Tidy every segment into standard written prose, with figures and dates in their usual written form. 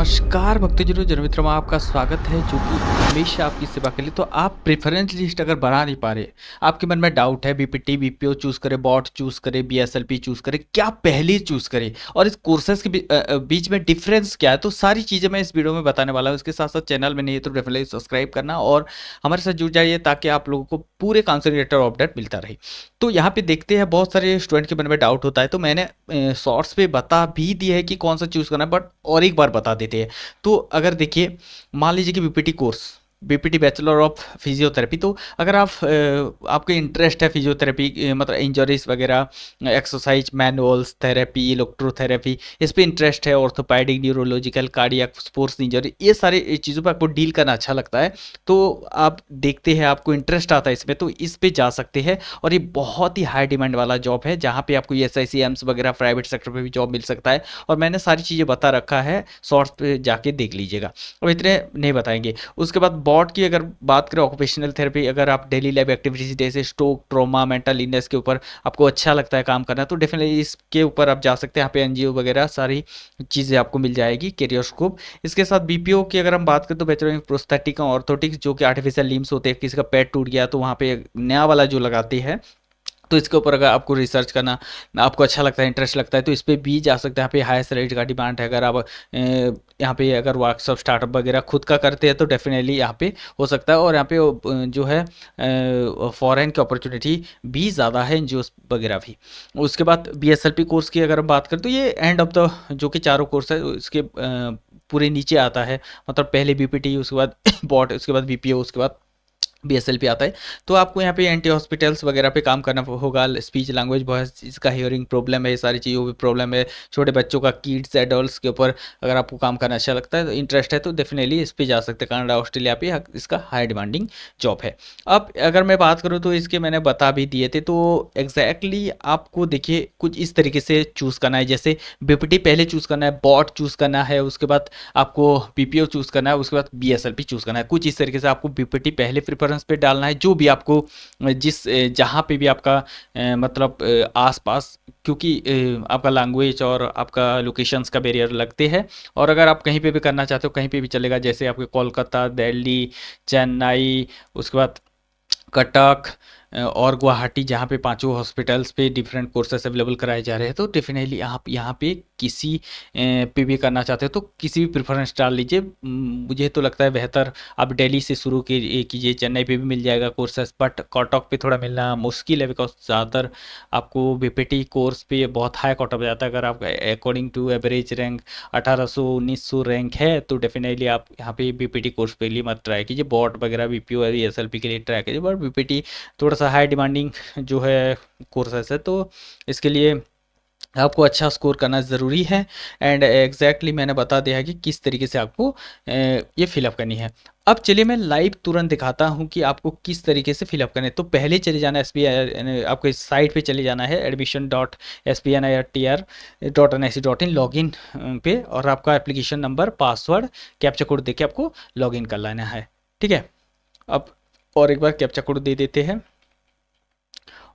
नमस्कार भक्तजनों, जनमित्रों में आपका स्वागत है जो कि हमेशा आपकी सेवा के लिए। तो आप प्रेफरेंस लिस्ट अगर बना नहीं पा रहे, आपके मन में डाउट है बीपीटी बीपीओ चूज करें, बॉट चूज करें, बीएसएलपी चूज करें, क्या पहले चूज करें और इस कोर्सेज के बीच में डिफरेंस क्या है, तो सारी चीज़ें मैं इस वीडियो में बताने वाला हूँ। इसके साथ साथ चैनल में नहीं है तो डेफिनेटली सब्सक्राइब करना और हमारे साथ जुड़ जाइए ताकि आप लोगों को पूरे काउंसलिंग रिलेटेड अपडेट मिलता रहे। तो यहाँ पे देखते हैं, बहुत सारे स्टूडेंट के मन में डाउट होता है, तो मैंने शॉर्ट्स पे बता भी दिया है कि कौन सा चूज करना है, बट और एक बार बता देते हैं। तो अगर देखिए, मान लीजिए कि BPT course, BPT bachelor of physiotherapy, तो अगर आप आपके इंटरेस्ट है फिजियोथेरेपी, मतलब इंजरीज वगैरह, एक्सरसाइज मैनुअल्स थेरेपी, इलेक्ट्रोथेरेपी, इस पे इंटरेस्ट है, orthopaedic, neurological, cardiac, sports injury, ये सारी चीज़ों पे आपको डील करना अच्छा लगता है, तो आप देखते हैं आपको इंटरेस्ट आता है इसमें, तो इस पे जा सकते हैं। और ये बहुत ही हाई डिमांड वाला जॉब है जहाँ पे आपको एस आई सी एम्स वगैरह प्राइवेट सेक्टर पे भी जॉब मिल सकता है। और मैंने सारी चीज़ें बता रखा है, शॉर्ट्स पे जाके देख लीजिएगा। अब इतने नहीं बताएंगे। उसके बाद बॉट की अगर बात करें, ऑक्यूपेशनल थेरेपी, अगर आप डेली लाइफ एक्टिविटीज जैसे स्ट्रोक, ट्रॉमा, मेंटल इलनेस के ऊपर आपको अच्छा लगता है काम करना, तो डेफिनेटली इसके ऊपर आप जा सकते हैं। यहाँ पे एनजीओ वगैरह सारी चीज़ें आपको मिल जाएगी, कैरियर स्कोप। इसके साथ बीपीओ की अगर हम बात करें तो बैचलर इन प्रोस्थेटिक और ऑर्थोटिक्स, जो कि आर्टिफिशियल लिम्स होते हैं, किसी का पैर टूट गया तो वहाँ पे नया वाला जो लगाते हैं, तो इसके ऊपर अगर आपको रिसर्च करना आपको अच्छा लगता है, इंटरेस्ट लगता है, तो इस पे भी जा सकते हैं। यहाँ पे हाई सैलरी का डिमांड है। अगर आप यहाँ पे अगर वर्कशॉप स्टार्टअप वगैरह खुद का करते हैं तो डेफिनेटली यहाँ पे हो सकता है। और यहाँ पे जो है फॉरेन की अपॉर्चुनिटी भी ज़्यादा है, एनजीओ वगैरह भी। उसके बाद बीएसएलपी कोर्स की अगर हम बात करें तो ये एंड ऑफ द जो कि चारों कोर्स है इसके पूरे नीचे आता है, मतलब पहले बीपीटी, उसके बाद बॉट, उसके बाद बीपीओ, उसके बाद बीएसएलपी आता है। तो आपको यहाँ पे एंटी हॉस्पिटल्स वगैरह पे काम करना होगा। स्पीच लैंग्वेज, बहुत इसका हियरिंग प्रॉब्लम है, ये सारी चीज़ों की प्रॉब्लम है, छोटे बच्चों का, किड्स एडल्ट्स के ऊपर अगर आपको काम करना अच्छा लगता है, तो इंटरेस्ट है, तो डेफिनेटली इस पे जा सकते हैं। कनाडा, ऑस्ट्रेलिया पे इसका हाई डिमांडिंग जॉब है। अब अगर मैं बात करूँ तो इसके मैंने बता भी दिए थे, तो एग्जैक्टली आपको देखिए कुछ इस तरीके से चूज़ करना है। जैसे बीपीटी पहले चूज़ करना है, बॉट चूज़ करना है, उसके बाद आपको पीपीओ चूज़ करना है, उसके बाद बीएसएलपी चूज़ करना है। कुछ इस तरीके से आपको बीपीटी पहले प्रेफरेंस पे डालना है, जो भी आपको जहाँ पे भी आपका मतलब आसपास, क्योंकि आपका लैंग्वेज और आपका लोकेशंस का बैरियर लगते हैं। और अगर आप कहीं पे भी करना चाहते हो कहीं पे भी चलेगा, जैसे आपके कोलकाता, दिल्ली, चेन्नई, उसके बाद कटक और गुवाहाटी, जहाँ पे पांचों हॉस्पिटल्स पे डिफरेंट कोर्सेस अवेलेबल कराए जा रहे हैं। तो डेफिनेटली आप यहाँ पे किसी पे भी करना चाहते हो तो किसी भी प्रेफरेंस डाल लीजिए। मुझे तो लगता है बेहतर आप दिल्ली से शुरू कीजिए, चेन्नई पे भी मिल जाएगा कोर्सेस, बट कटक पे थोड़ा मिलना मुश्किल है, बिकॉज ज़्यादातर आपको बीपीटी कोर्स पे बहुत हाई कट ऑफ जाता है। अगर आप according to average rank 1800-1900 rank है, तो डेफिनेटली आप यहाँ पे बीपीटी कोर्स पे लिए मत ट्राई कीजिए। बॉट वगैरह बीपीओ और एसएलपी के लिए ट्राई कीजिए, बट बीपीटी थोड़ा सा हाई डिमांडिंग जो है कोर्सेस है, तो इसके लिए आपको अच्छा स्कोर करना ज़रूरी है। एंड एग्जैक्टली मैंने बता दिया है कि किस तरीके से आपको ये फिलअप करनी है। अब चलिए मैं लाइव तुरंत दिखाता हूँ कि आपको किस तरीके से फिलअप करना है। तो पहले चले जाना एस बी आई, आपको इस साइट पे चले जाना है, admission.sbnirtr.nic.in, लॉगिन पे, और आपका application number, password, captcha code देके आपको लॉगिन कर लेना है। ठीक है, अब और एक बार कैप्चा कोड दे देते हैं।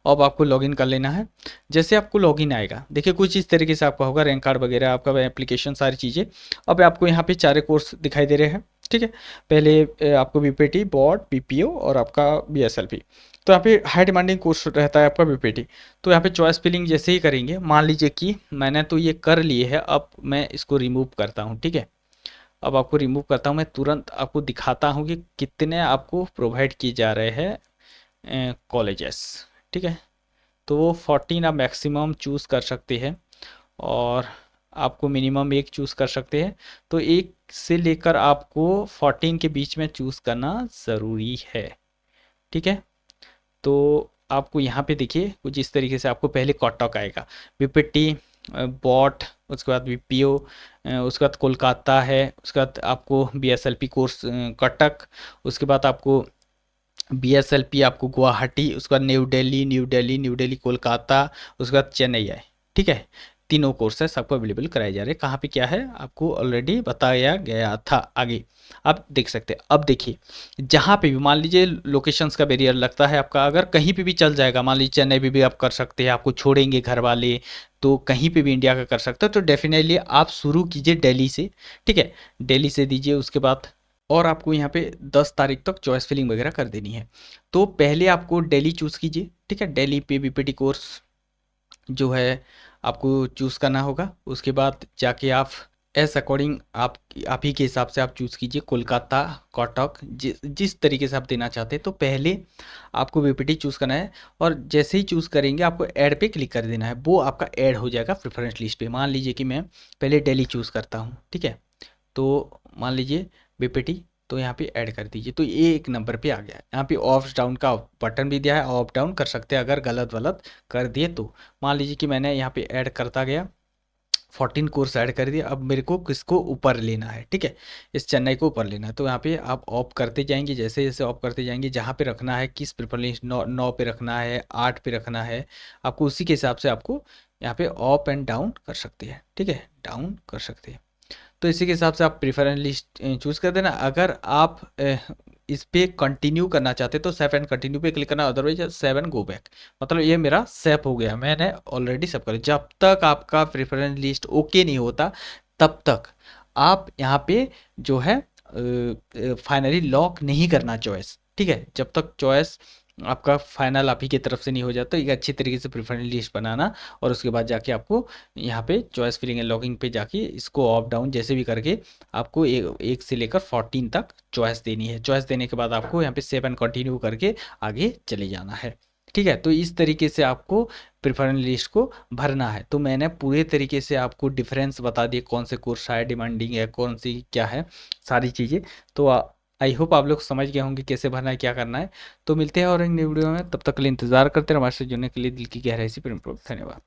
अब आपको लॉगिन कर लेना है। जैसे आपको लॉगिन आएगा, देखिए कुछ इस तरीके से आपका होगा, रैंक कार्ड वगैरह, आपका एप्लीकेशन, सारी चीज़ें। अब आपको यहाँ पे चारे कोर्स दिखाई दे रहे हैं। ठीक है, पहले आपको बीपीटी, बॉट, बीपीओ और आपका बीएसएलपी। तो यहाँ पे हाई डिमांडिंग कोर्स रहता है आपका बीपीटी। तो यहाँ पे चॉइस फिलिंग जैसे ही करेंगे, मान लीजिए कि मैंने तो ये कर लिए है, अब मैं इसको रिमूव करता हूँ। ठीक है, अब आपको रिमूव करता हूँ, मैं तुरंत आपको दिखाता हूँ कि कितने आपको प्रोवाइड किए जा रहे हैं कॉलेजेस। ठीक है, तो वो 14 आप मैक्सिमम चूज़ कर सकते हैं और आपको मिनिमम एक चूज़ कर सकते हैं। तो एक से लेकर आपको 14 के बीच में चूज़ करना ज़रूरी है। ठीक है, तो आपको यहाँ पे देखिए कुछ इस तरीके से आपको पहले कॉटक आएगा, बीपीटी, बॉट, उसके बाद बीपीओ, उसके बाद कोलकाता है, उसके बाद आपको बीएसएलपी कोर्स कटक, उसके बाद आपको बीएसएलपी आपको गुवाहाटी, उसके बाद new Delhi, new Delhi, new Delhi Kolkata, उसके बाद चेन्नई है। ठीक है, तीनों कोर्सेस आपको अवेलेबल कराए जा रहे हैं। कहाँ पे क्या है आपको ऑलरेडी बताया गया था आगे, आप देख सकते हैं। अब देखिए, जहाँ पे भी मान लीजिए लोकेशंस का बैरियर लगता है आपका, अगर कहीं पे भी चल जाएगा, मान लीजिए चेन्नई पे भी आप कर सकते हैं, आपको छोड़ेंगे घर वाले तो कहीं पे भी इंडिया का कर सकते हो, तो डेफिनेटली आप शुरू कीजिए दिल्ली से, ठीक है, दिल्ली से दीजिए। उसके बाद और आपको यहाँ पे 10 तारीख तक चॉइस फिलिंग वगैरह कर देनी है। तो पहले आपको दिल्ली चूज़ कीजिए, ठीक है, दिल्ली पे बीपीटी कोर्स जो है आपको चूज़ करना होगा। उसके बाद जाके आप एस अकॉर्डिंग आप ही के हिसाब से आप चूज़ कीजिए, कोलकाता, कटक, जिस तरीके से आप देना चाहते हैं। तो पहले आपको बीपीटी चूज़ करना है, और जैसे ही चूज़ करेंगे आपको ऐड पे क्लिक कर देना है, वो आपका ऐड हो जाएगा प्रेफरेंस लिस्ट पे। मान लीजिए कि मैं पहले दिल्ली चूज़ करता हूँ, ठीक है, तो मान लीजिए बीपीटी, तो यहाँ पे ऐड कर दीजिए, तो ये एक नंबर पे आ गया है। यहाँ पे ऑफ डाउन का बटन भी दिया है, ऑफ डाउन कर सकते हैं अगर गलत वलत कर दिए तो। मान लीजिए कि मैंने यहाँ पे ऐड करता गया, 14 कोर्स ऐड कर दिया। अब मेरे को किसको ऊपर लेना है, ठीक है, इस चेन्नई को ऊपर लेना है। तो यहाँ पे आप ऑफ करते जाएंगे, जैसे जैसे ऑफ करते जाएंगे, जहाँ पे रखना है, किस प्रेफर लिस्ट 9 पे रखना है, 8 पे रखना है, आपको उसी के हिसाब से आपको यहाँ पे अप एंड डाउन कर सकते हैं, ठीक है, डाउन कर सकते हैं। तो इसी के हिसाब से आप प्रेफरेंस लिस्ट चूज़ कर देना। अगर आप इस पे कंटिन्यू करना चाहते तो सेव एंड कंटिन्यू पे क्लिक करना, otherwise save and go back. मतलब ये मेरा सेव हो गया, मैंने ऑलरेडी सेव कर। जब तक आपका प्रेफरेंस लिस्ट ओके नहीं होता तब तक आप यहाँ पे जो है फाइनली लॉक नहीं करना चॉइस, ठीक है, जब तक चॉइस आपका फाइनल आप ही की तरफ से नहीं हो जाता। एक अच्छी तरीके से प्रेफरेंस लिस्ट बनाना, और उसके बाद जाके आपको यहाँ पे चॉइस फिलिंग एंड लॉगिंग पे जाके इसको अप डाउन जैसे भी करके आपको एक से लेकर 14 तक चॉइस देनी है। चॉइस देने के बाद आपको यहाँ पे 7 कंटिन्यू करके आगे चले जाना है, ठीक है। तो इस तरीके से आपको प्रेफरेंस लिस्ट को भरना है। तो मैंने पूरे तरीके से आपको डिफरेंस बता दिए, कौन से कोर्स हाई डिमांडिंग है, कौन सी क्या है, सारी चीज़ें। तो आई होप आप लोग समझ गए होंगे कैसे भरना है, क्या करना है। तो मिलते हैं और एक नई वीडियो में, तब तक के लिए इंतजार करते रहे। हमारे से जुड़ने के लिए दिल की गहराई से प्रेम पूर्वक धन्यवाद।